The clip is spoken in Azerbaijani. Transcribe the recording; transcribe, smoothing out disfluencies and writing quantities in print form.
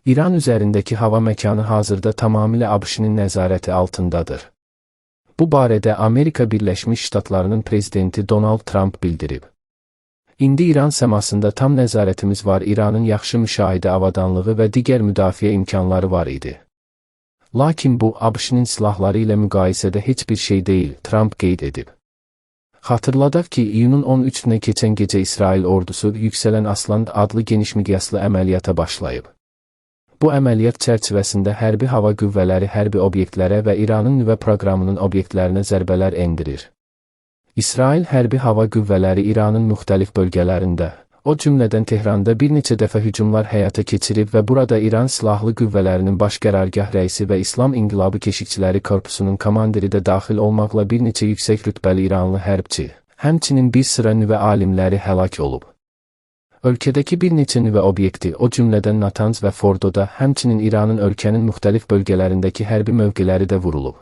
İran üzərindəki hava məkanı hazırda tamamilə ABŞ-nin nəzarəti altındadır. Bu barədə Amerika Birləşmiş Ştatlarının prezidenti Donald Trump bildirib. İndi İran səmasında tam nəzarətimiz var. İranın yaxşı müşahidə avadanlığı və digər müdafiə imkanları var idi. Lakin bu, ABŞ-nin silahları ilə müqayisədə heç bir şey deyil, Trump qeyd edib. Xatırladaq ki, iyunun 13-nə keçən gecə İsrail ordusu Yüksələn Aslan adlı geniş miqyaslı əməliyyata başlayıb. Bu əməliyyat çərçivəsində hərbi hava qüvvələri hərbi obyektlərə və İranın nüvə proqramının obyektlərinə zərbələr endirir. İsrail hərbi hava qüvvələri İranın müxtəlif bölgələrində, o cümlədən Tehranda bir neçə dəfə hücumlar həyata keçirib və burada İran Silahlı Qüvvələrinin Baş Qərargah rəisi və İslam İnqilabı Keşikçiləri Korpusunun komandiri də daxil olmaqla bir neçə yüksək rütbəli İranlı hərbçi, həmçinin bir sıra nüvə alimləri həlak olub. Ölkədəki bir neçə nüvə obyekti, o cümlədən Natanz və Fordoda, həmçinin İranın ölkənin müxtəlif bölgələrindəki hərbi mövqeləri də vurulub.